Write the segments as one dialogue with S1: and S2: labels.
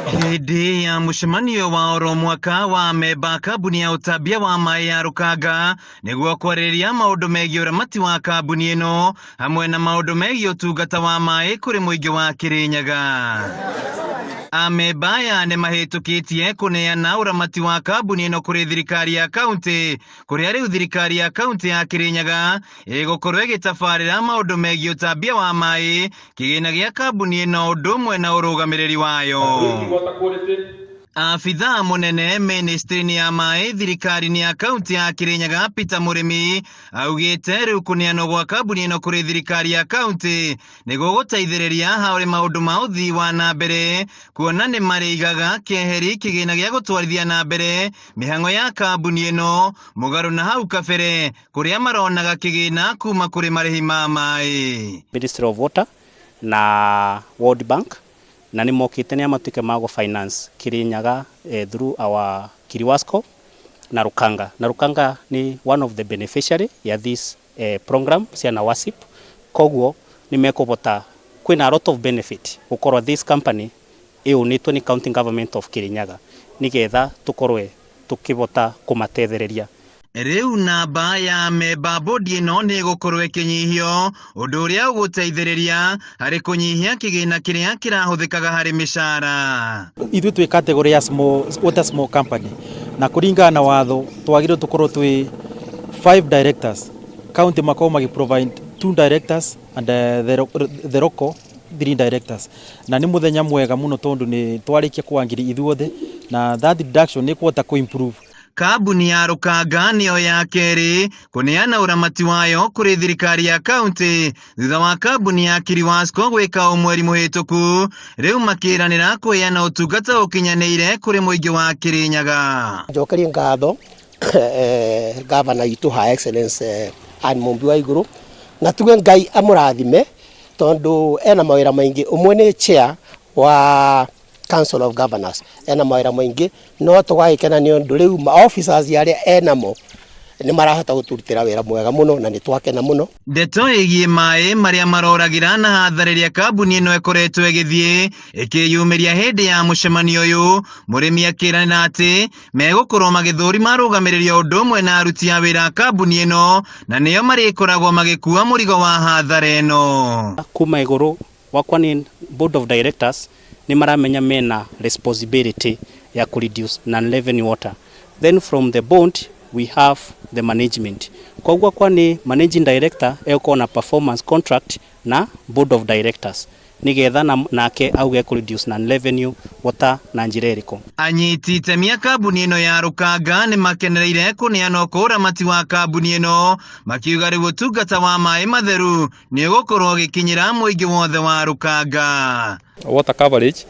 S1: Hĩndĩ ya mũcemanio wa oro mwaka wa AMEMBA kambuni ya ũtambia wa maĩ ya RUKANGA nĩguo kwarĩrĩria maũndũ megiĩ ũramati wa kambuni ĩno hamwe na maũndũ megiĩ ũtungata wa maĩ kũrĩ mũingĩ wa Kirinyaga. AMEMBA nĩ mahĩtũkĩtie kũneana ũramati wa kambuni ĩno kũrĩ thirikari ya kaunti, kũrĩa rĩu thirikari ya kaunti ya Kirinyaga ĩgũkorwo ĩgĩtabarĩra maũndũ megiĩ ũtambia wa maĩ, kĩgĩna gĩa kambuni ĩno ũndũ ũmwe na ũrũgamĩrĩri wayo. Afitha munene ministry-inĩ ya maĩ thirikari-inĩ ya kaunti ya Kirinyaga Peter Murimi augĩte rĩu kũneanwo gwa kambuni ĩno kũrĩ thirikari ya kaunti nĩguo gũteithĩrĩria harĩ maũndũ ma ũthii wa na mbere, kuona nĩ marĩigaga KERI kĩgĩna gĩa gũtwarithia na mbere mĩhang'o ya kambuni ĩno mũgarũ na hau kabere kũrĩa maronaga kĩgĩna kuma kũrĩ marĩhi ma maĩ.
S2: Ministry of Water na World Bank na nĩ mokĩte nĩ amatuĩke ma finance Kirinyaga through our KIRIWASCO na RUKANGA. Na RUKANGA ni one of the beneficiary ya this program cia na WASIP. Koguo nĩ mekũbota kwĩna a lot of benefit gũkorwo this company ĩunĩtwo nĩ county government of Kirinyaga nĩgetha tũkorwe tũkĩbota kũmatethereria.
S1: Rĩu namba ya AMEMBA bodi ĩno nĩ ĩgũkorwo ĩkĩnyihio ũndũ ũrĩa ũgũteithĩrĩria harĩ kũnyihia kĩgĩna kĩrĩa kĩrahũthĩkaga harĩ mĩcara.
S3: Ithuĩ twĩ category ya small company na kũringana na watho twagĩrĩirwo tũkorwo twĩ 5 directors. County makorwo provide 2 directors and the local 3 directors. Na nĩ mũthenya mwega mũno tondũ nĩ twarĩkia kũangĩri ithuothe na that deduction nĩ kuota improve.
S1: Kambuni ya RUKANGA nĩyo ya KERI kũneana ũramati wayo kũrĩ thirikari ya kaunti thutha wa kambuni ya KIRIWASCO gwĩka mweri mũhĩtũku, rĩu makĩranĩra kũheana ũtungata ũkinyanĩire kũrĩ mũingĩ wa Kirinyaga.
S4: Njokerie ngatho Governor witũ Her Excellency Anne Mũmbi wa igũrũ na tuge Ngai amũrathime tondũ ena mawĩra maingĩ. Ũmwe nĩ chair wa Council of Governors ena mawĩra maingĩ no tũgagĩkena nĩ ũndũ rĩu officers arĩa enamo nĩ marahota gũturutĩra wĩra mwega mũno na nĩ twakena mũno.
S1: Ndeto ĩgiĩ maĩ marĩa maroragĩra na hathara ĩrĩa kambuni ĩno ĩkoretwo ĩgĩthiĩ ĩkĩyumĩria hĩndĩ ya mũcemanio ũyũ, Mũrĩmi akĩranĩra atĩ megũkorwo magĩthũrima arũgamĩrĩri ũndũ ũmwe na aruti a wĩra kambuni ĩno na nĩo marĩkoragwo magĩkua mũrigo wa hathara ĩno.
S2: Kuma igũrũ wakwa ni board of directors ni maramenya mena responsibility ya reduce non-revenue water. Then from the board we have the management. Kwa kwa ni managing director eko na performance contract na board of directors nigetha nake auge reduce non-revenue water na njĩra ĩrĩkũ.
S1: Anyiti itemi a kambuni ĩno ya RUKANGA nĩ makenereire kũneanwo kwa ũramati wa kambuni ĩno, makiuga rĩu ũtungata wa maĩ matheru nĩ ũgũkorwo ũgĩkinyĩra mũingĩ wothe wa RUKANGA.
S5: Water coverage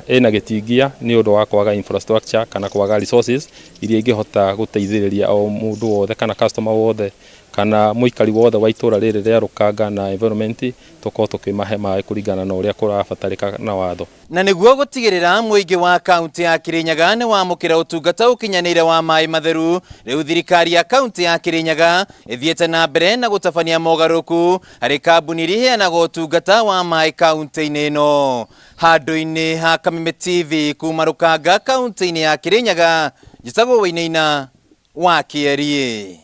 S5: ena gĩtingia nĩ ũndũ wa kwaga infrastructure kana kwaga resources iria ingĩhota gũteithĩrĩria o mũndũ wothe kana customer wothe kana mũikari wothe wa itũra rĩrĩ rĩa RUKANGA na environment tukorwo tukĩmahe maĩ kũringana na ũrĩa kũrabatarĩka na watho.
S1: Na nĩguo gũtigĩrĩra mũingĩ wa kaunti ya Kirinyaga nĩ wamũkĩra ũtungata ũkinyanĩire wa maĩ matheru, rĩu thirikari ya kaunti ya Kirinyaga ĩthiĩte na mbere na gũtabania mogarũrũku harĩ kambuni iria iheanaga ũtungata wa maĩ kaunti-inĩ ĩno. Handũ-inĩ ha Kameme TV kuma RUKANGA kaunti-inĩ ya Kirinyaga, njĩtagwo Wainaina wa KERI.